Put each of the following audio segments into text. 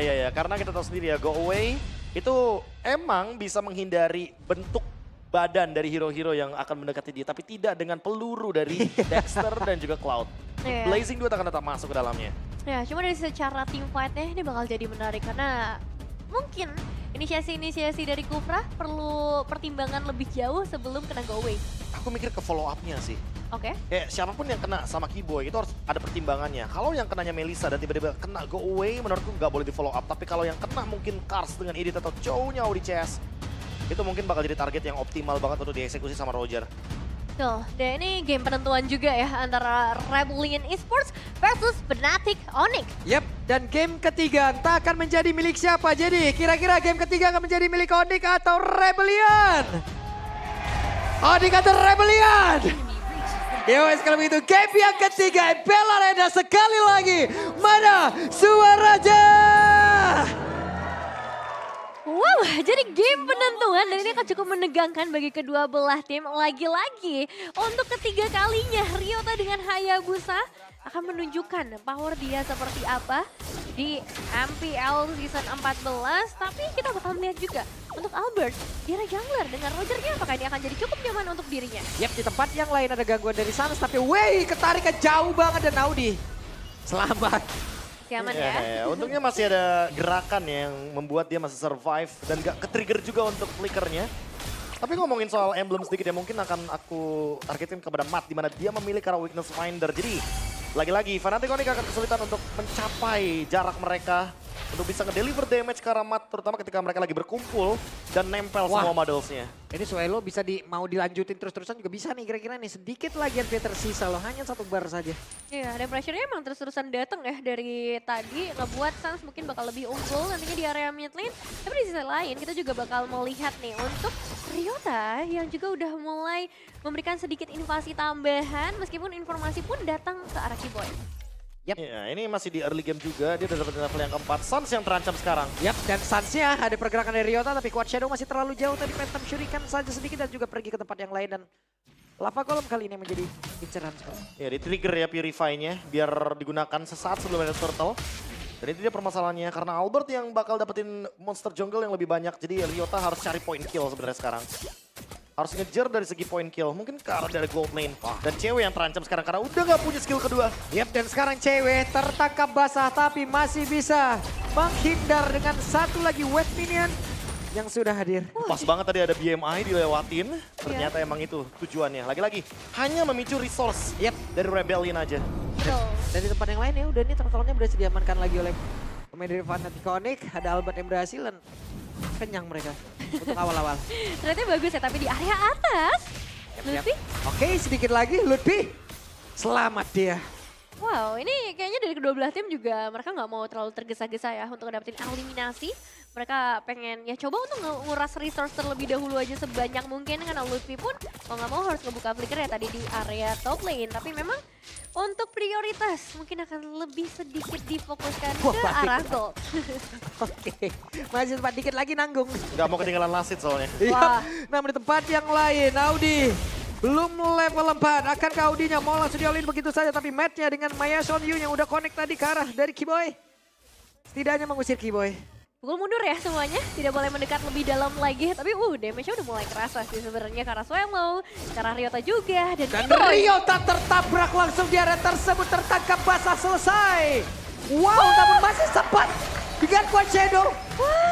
Ya, karena kita tahu sendiri ya, Go Away itu emang bisa menghindari bentuk badan dari hero-hero yang akan mendekati dia, tapi tidak dengan peluru dari Dexter dan juga Cloud. Iya. Blazing juga akan tetap masuk ke dalamnya. Ya, cuma dari secara team fight-nya ini bakal jadi menarik karena mungkin inisiasi-inisiasi dari Kufra perlu pertimbangan lebih jauh sebelum kena Go Away. Aku mikir ke follow up-nya sih. Oke. Kayak siapapun yang kena sama Keyboy itu harus ada pertimbangannya. Kalau yang kenanya Melissa dan tiba-tiba kena Go Away, menurutku nggak boleh di follow up. Tapi kalau yang kena mungkin Cars dengan Edith atau Chow-nya di CS, itu mungkin bakal jadi target yang optimal banget untuk dieksekusi sama Roger. Tuh, dan ini game penentuan juga ya antara Rebellion Esports versus Fnatic Onyx. Yap, dan game ketiga entah akan menjadi milik siapa. Jadi kira-kira game ketiga akan menjadi milik Onyx atau Rebellion? Onyx atau Rebellion? Yowes, kalau begitu game yang ketiga, Bell Arena sekali lagi. Mana suaranya? Wow, jadi game penentuan dan ini akan cukup menegangkan bagi kedua belah tim. Lagi-lagi untuk ketiga kalinya Ryota dengan Hayabusa akan menunjukkan power dia seperti apa di MPL season 14. Tapi kita bakal melihat juga untuk Albert, dia jungler dengan Rogernya apakah ini akan jadi cukup nyaman untuk dirinya? Yap, di tempat yang lain ada gangguan dari Sans, tapi ketarik ke jauh banget dan Audi. Selamat. Siaman ya. Untungnya masih ada gerakan yang membuat dia masih survive dan gak ke-trigger juga untuk flickernya. Tapi ngomongin soal emblem sedikit ya, mungkin akan aku targetin kepada Matt di mana dia memilih cara weakness finder. Jadi lagi-lagi Fnatic Onyx akan kesulitan untuk mencapai jarak mereka untuk bisa nge-deliver damage ke arah Matt, terutama ketika mereka lagi berkumpul dan nempel semua modelsnya. Ini Suelo bisa mau dilanjutin terus-terusan juga bisa nih kira-kira nih. Sedikit lagi yang tersisa loh, hanya 1 bar saja. Iya, dan pressure-nya emang terus-terusan datang ya dari tadi. Ngebuat Sans mungkin bakal lebih unggul nantinya di area mid lane. Tapi di sisi lain kita juga bakal melihat nih untuk Ryota yang juga udah mulai memberikan sedikit invasi tambahan. Meskipun informasi pun datang ke arah Keyboy. Yap. Ya, ini masih di early game juga, dia udah dapat level yang keempat. Sans yang terancam sekarang. Yap, dan Sansnya ada pergerakan dari Ryota tapi Quad Shadow masih terlalu jauh. Tadi Phantom Shuriken saja sedikit dan juga pergi ke tempat yang lain. Dan Lava Golem kali ini menjadi inceran. Ya, di trigger ya Purify-nya biar digunakan sesaat sebelum ada turtle. Dan itu dia permasalahannya karena Albert yang bakal dapetin monster jungle yang lebih banyak. Jadi Ryota harus cari point kill sebenarnya sekarang. Harus ngejar dari segi point kill, mungkin ke arah dari gold lane. Dan cewek yang terancam sekarang karena udah gak punya skill kedua. Yap, dan sekarang cewek tertangkap basah tapi masih bisa menghindar dengan satu lagi wave minion yang sudah hadir. Pas banget tadi ada BMI dilewatin, ternyata emang itu tujuannya. Lagi-lagi hanya memicu resource dari Rebellion aja. Dan di tempat yang lain ya udah nih turtle-nya berhasil diamankan lagi oleh pemain dari Fnatic Onyx. Ada Albert yang berhasil dan kenyang mereka untuk awal-awal. Ternyata bagus ya, tapi di area atas. Lutfi? Oke, sedikit lagi Lutfi. Selamat dia. Wow, ini kayaknya dari kedua belah tim juga mereka nggak mau terlalu tergesa-gesa ya untuk dapetin eliminasi. Mereka pengen ya coba untuk nguras resource terlebih dahulu aja sebanyak mungkin. Karena Lutfi pun mau nggak mau harus ngebuka flicker ya tadi di area top lane. Tapi memang untuk prioritas mungkin akan lebih sedikit difokuskan ke arah gold. Oke, masih tempat dikit lagi nanggung. Gak mau ketinggalan lasit soalnya. Iya, namun di tempat yang lain Audi belum level 4. Akankah Audinya mau langsung di all-in begitu saja? Tapi matchnya dengan Maya Son Yu yang udah connect tadi ke arah dari Keyboy. Setidaknya mengusir Keyboy. Pukul mundur ya semuanya, tidak boleh mendekat lebih dalam lagi. Tapi damage-nya udah mulai kerasa sih sebenarnya karena Swallow, karena Ryota juga. Dan Ryota tertabrak langsung di area tersebut, tertangkap basah selesai. Wow, namun masih sempat dengan Quad Shadow.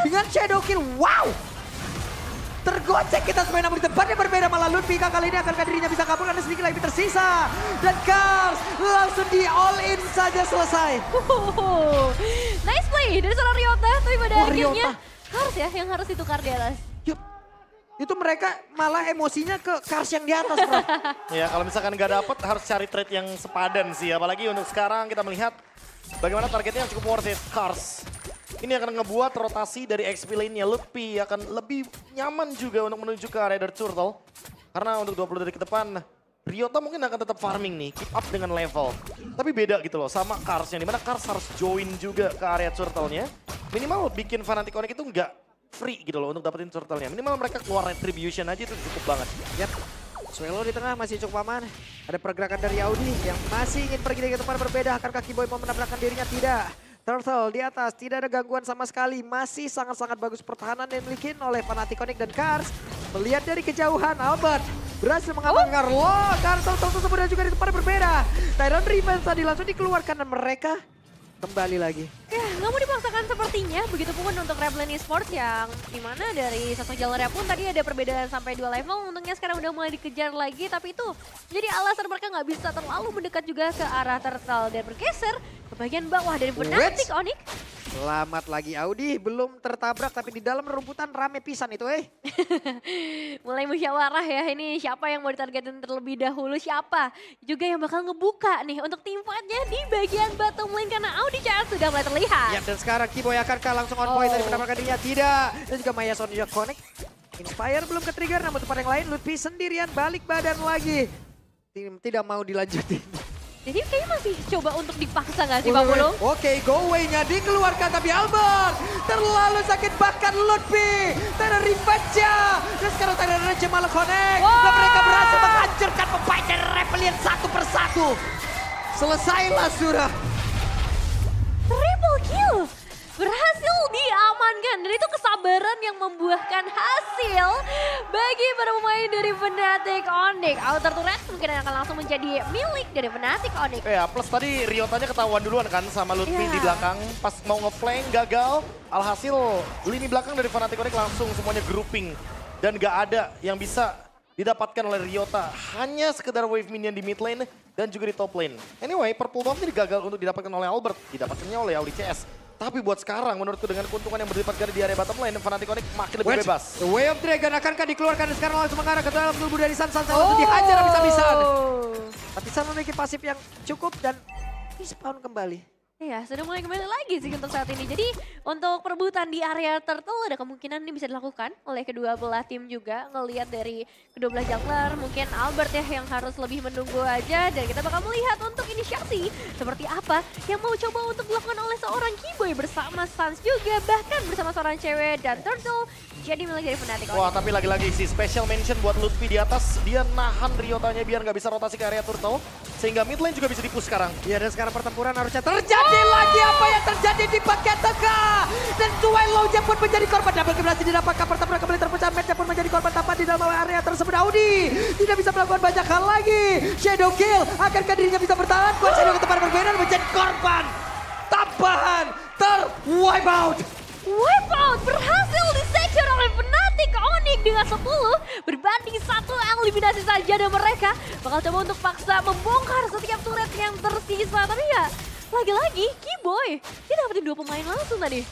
Dengan Shadow Kill, wow. Tergocek kita semua, namun di tempat yang berbeda malah Lutfi kali ini akankah dirinya bisa kabur karena sedikit lagi tersisa. Dan Cars langsung di all-in saja selesai. Nice play dari seorang Ryota, tapi pada akhirnya Ryota Cars ya yang harus ditukar di atas. Yup. Itu mereka malah emosinya ke Cars yang di atas, bro. Ya, kalau misalkan nggak dapet harus cari trade yang sepadan sih. Apalagi untuk sekarang kita melihat bagaimana targetnya yang cukup worth it, Cars. Ini akan ngebuat rotasi dari XP lane-nya Lutfi akan lebih nyaman juga untuk menuju ke area dari Turtle. Karena untuk 20 detik ke depan, Ryota mungkin akan tetap farming nih, keep up dengan level. Tapi beda gitu loh sama Cars-nya, dimana Cars harus join juga ke area Turtle-nya. Minimal bikin Fnatic Onyx itu nggak free gitu loh untuk dapetin Turtle-nya. Minimal mereka keluar retribution aja itu cukup banget. Yap. Swallow di tengah masih cukup aman. Ada pergerakan dari Audi yang masih ingin pergi dari tempat berbeda. Akankah Keyboy mau menabrakkan dirinya? Tidak. Turtle di atas, tidak ada gangguan sama sekali. Masih sangat-sangat bagus pertahanan yang dimiliki oleh Fnatic Onyx dan Cars. Melihat dari kejauhan, Albert berhasil mengamankan lock. Turtle tersebut juga di tempat berbeda. Tyrant Revenge tadi langsung dikeluarkan dan mereka kembali lagi. Ya, nggak mau dipaksakan sepertinya. Begitupun untuk Rebellion Esports yang dimana dari satu jalurnya pun tadi ada perbedaan sampai 2 level. Untungnya sekarang udah mulai dikejar lagi, tapi itu jadi alasan mereka nggak bisa terlalu mendekat juga ke arah Turtle dan bergeser ke bagian bawah dari Fnatic Onyx. Selamat lagi Audi, belum tertabrak tapi di dalam rumputan rame pisan itu Mulai musyawarah ya, ini siapa yang mau ditargetin terlebih dahulu, siapa juga yang bakal ngebuka nih untuk tim fight-nya di bagian bottom lane karena Audi CS sudah mulai terlihat. Ya, dan sekarang Kiboy akankah langsung on point dari mendapatkan dirinya? Tidak. Dan juga Maya Son juga connect. Inspire belum ke trigger, namun tempat yang lain Lutfi sendirian balik badan lagi. Tidak mau dilanjutin. Jadi kayaknya masih coba untuk dipaksa nggak sih Pak Pulung? Oke, go away-nya dikeluarkan tapi Albert terlalu sakit bahkan Lutfi. Tyrant Revenge dan sekarang Tyrant Revenge malah connect. Dan mereka berhasil menghancurkan pemain dari Rebellion satu persatu. Selesailah sudah. Triple kill berhasil diamankan dan itu kesabaran yang membuahkan hasil bagi para pemain dari Fnatic Onyx. Outer turret mungkin akan langsung menjadi milik dari Fnatic Onyx. Ya, plus tadi Ryotanya ketahuan duluan kan sama Lutfi di belakang. Pas mau nge-flank gagal. Alhasil lini belakang dari Fnatic Onyx langsung semuanya grouping. Dan gak ada yang bisa didapatkan oleh Ryota. Hanya sekedar wave minion di mid lane dan juga di top lane. Anyway, purple bomb ini gagal untuk didapatkan oleh Albert. Didapatkannya oleh Audi CS. Tapi buat sekarang menurutku dengan keuntungan yang berlipat ganda di area bottom lane, Fnatic Onyx makin lebih bebas. The Way of Dragon akankah dikeluarkan dan sekarang langsung mengarah ke dalam tubuh dari San langsung dihajar habis-habisan. Tapi San memiliki pasif yang cukup dan respawn kembali. Iya, sudah mulai kembali lagi sih untuk saat ini. Jadi untuk perebutan di area turtle ada kemungkinan ini bisa dilakukan oleh kedua belah tim juga. Ngelihat dari kedua belah jungler, mungkin Albert ya yang harus lebih menunggu aja. Dan kita bakal melihat untuk inisiasi seperti apa yang mau coba untuk dilakukan oleh seorang Kiboy bersama Sans juga. Bahkan bersama seorang cewek dan turtle jadi milik dari Fnatic Onyx. Wah, tapi lagi-lagi si special mention buat Lutfi di atas. Dia nahan Ryotanya biar nggak bisa rotasi ke area turtle. Sehingga mid lane juga bisa di-push sekarang. Ya, dan sekarang pertempuran harusnya terjadi lagi apa yang terjadi di paket tengah. Dan Tuelo pun menjadi korban. Double kill berhasil didapatkan, pertempuran kembali terpecah. Match pun menjadi korban tanpa di dalam area tersebut. Audi tidak bisa melakukan banyak hal lagi. Shadow kill, akankah dirinya bisa bertahan? Buat Shadow ke tempat yang berbeda menjadi korban. Tambahan wipe out. Wipe out berhasil di-secure oleh Fnatic Onyx dengan 10 berbanding 1 eliminasi saja dan mereka bakal coba untuk paksa membongkar setiap turret yang tersisa. Tapi ya lagi-lagi Kiboy dia dapetin 2 pemain langsung tadi.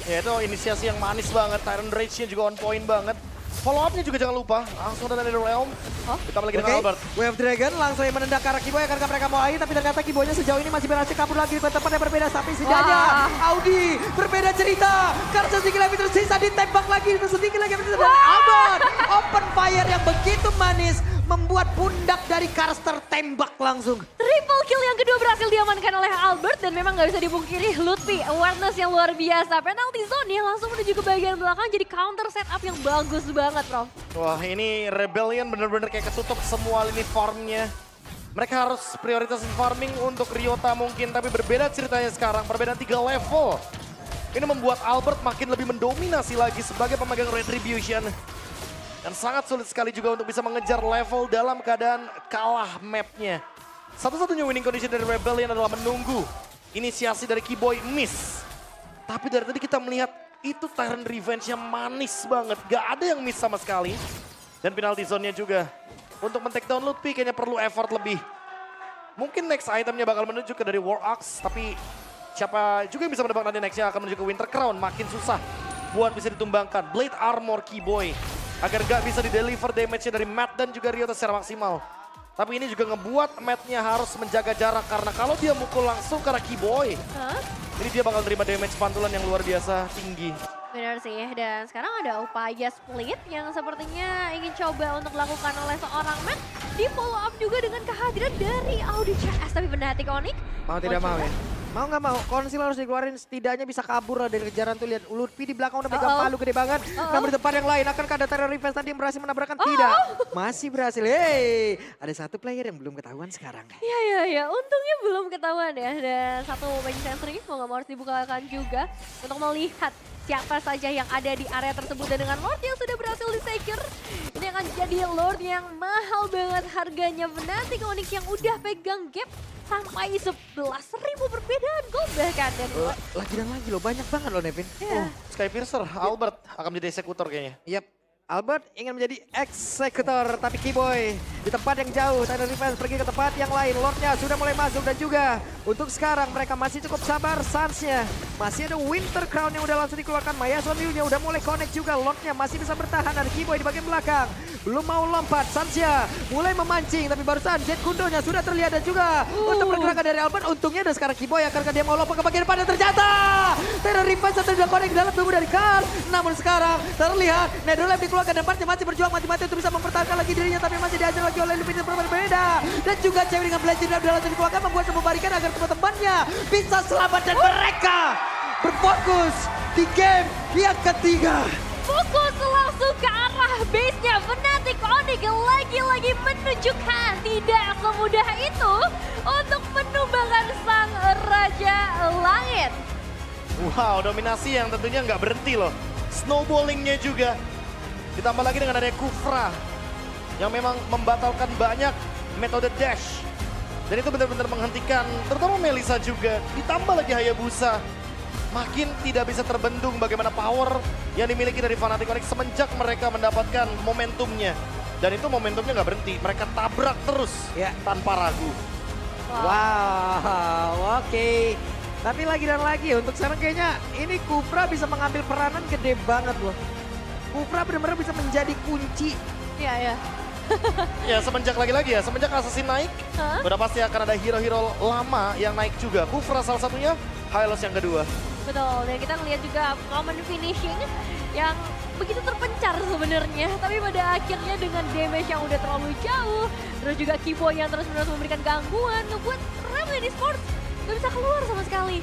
Ya itu inisiasi yang manis banget, Tyrant Rage-nya juga on point banget. Follow up-nya juga jangan lupa, langsung datang dari Realm. Ditambah lagi dengan Albert. Wave Dragon langsung yang menendang ke arah Kiboy akankah mereka mau lagi, tapi ternyata Kiboynya sejauh ini masih berhasil kabur lagi ke tempat yang berbeda. Tapi setidaknya Audi berbeda cerita. Karena sedikit lagi tersisa ditembak lagi, sedikit lagi tersisa. Dan Albert open fire yang begitu manis membuat pundak dari Kars tertembak langsung. Triple kill yang kedua berhasil diamankan oleh Albert dan memang nggak bisa dipungkiri Lutfi awareness yang luar biasa. Penalty zone ya langsung menuju ke bagian belakang jadi counter setup yang bagus banget, Prof. Wah, ini Rebellion bener-bener kayak ketutup semua lini farmnya. Mereka harus prioritasin farming untuk Ryota mungkin, tapi berbeda ceritanya sekarang, perbedaan 3 level. Ini membuat Albert makin lebih mendominasi lagi sebagai pemegang Retribution. Dan sangat sulit sekali juga untuk bisa mengejar level dalam keadaan kalah mapnya. Satu-satunya winning condition dari Rebellion adalah menunggu inisiasi dari Kiboy miss. Tapi dari tadi kita melihat itu Tyrant Revenge yang manis banget. Gak ada yang miss sama sekali. Dan penalty zone-nya juga. Untuk men-take down Lutfi kayaknya perlu effort lebih. Mungkin next itemnya bakal menuju ke dari War Axe. Tapi siapa juga yang bisa menebak nanti nextnya akan menuju ke Winter Crown. Makin susah buat bisa ditumbangkan. Blade Armor Kiboy. Agar gak bisa di-deliver damage-nya dari Matt dan juga Ryota secara maksimal. Tapi ini juga ngebuat Matt-nya harus menjaga jarak. Karena kalau dia mukul langsung ke arah Kiboy. Ini dia bakal terima damage pantulan yang luar biasa tinggi. Benar sih, dan sekarang ada upaya split yang sepertinya ingin coba untuk dilakukan oleh seorang Matt. Di follow up juga dengan kehadiran dari Audi CS. Tapi Fnatic Onyx mau tidak mau ya. Mau nggak mau, konsil harus dikeluarin, setidaknya bisa kabur lah dari kejaran tuh. Lihat Lutfi di belakang udah pegang palu gede banget. Namun di depan yang lain, akankah ada Terror Revenge tadi yang berhasil menabrakkan? Tidak, masih berhasil. Hey, ada satu player yang belum ketahuan sekarang. Iya. Untungnya belum ketahuan ya. Dan satu magic sensory mau nggak mau harus dibukakan juga untuk melihat siapa saja yang ada di area tersebut. Dan dengan Lord yang sudah berhasil di-secure, ini akan jadi Lord yang mahal banget harganya. Fnatic Onyx yang udah pegang gap sampai 11.000 perbedaan gold bahkan. Dan Lagi dan lagi loh, banyak banget loh Nevin. Iya. Skypiercer, Albert akan menjadi eksekutor kayaknya. Yap, Albert ingin menjadi eksekutor, tapi Keyboy di tempat yang jauh. Terror Revenge pergi ke tempat yang lain. Lordnya sudah mulai masuk dan juga untuk sekarang mereka masih cukup sabar. Sunsnya masih ada Winter Crown yang udah langsung dikeluarkan. Maya Sonliu-nya udah mulai connect juga. Lordnya masih bisa bertahan. Ada Keyboy di bagian belakang. Belum mau lompat. Sunsnya mulai memancing, tapi barusan Jet Kundonya sudah terlihat dan juga untuk pergerakan dari Albert. Untungnya ada sekarang Keyboy karena dia mau lompat ke bagian depan dan ternyata Terror Revenge sudah connect dalam tubuh dari Karl. Namun sekarang terlihat Netherlands dikeluarkan dan Party masih berjuang mati-mati untuk bisa mempertahankan lagi dirinya, tapi masih diajar lagi oleh Lupin yang berbeda. Dan juga cewek dengan belajar dalam dikeluarkan membuat sebuah barikan agar teman-temannya bisa selamat dan mereka berfokus di game yang ketiga. Fokus langsung ke arah base-nya. Fnatic Onyx lagi-lagi menunjukkan tidak semudah itu untuk menumbangkan sang Raja Langit. Wow, dominasi yang tentunya nggak berhenti loh. Snowballingnya juga. Ditambah lagi dengan adanya Kufra yang memang membatalkan banyak metode dash. Dan itu benar-benar menghentikan, terutama Melissa juga. Ditambah lagi Hayabusa. Makin tidak bisa terbendung bagaimana power yang dimiliki dari Fnatic Onyx semenjak mereka mendapatkan momentumnya. Dan itu momentumnya nggak berhenti, mereka tabrak terus tanpa ragu. Wow, oke. Tapi lagi dan lagi untuk sekarang kayaknya ini Kufra bisa mengambil peranan gede banget loh. Kufra benar-benar bisa menjadi kunci. Iya. Ya semenjak lagi-lagi ya, semenjak Assassin naik, udah pasti akan ada hero-hero lama yang naik juga. Kufra salah satunya, Hylos yang kedua. Betul, dan kita ngeliat juga common finishing yang begitu terpencar sebenarnya. Tapi pada akhirnya dengan damage yang udah terlalu jauh, terus juga Keyboy yang terus-menerus memberikan gangguan, ngebuat Ramlin Esports gak bisa keluar sama sekali.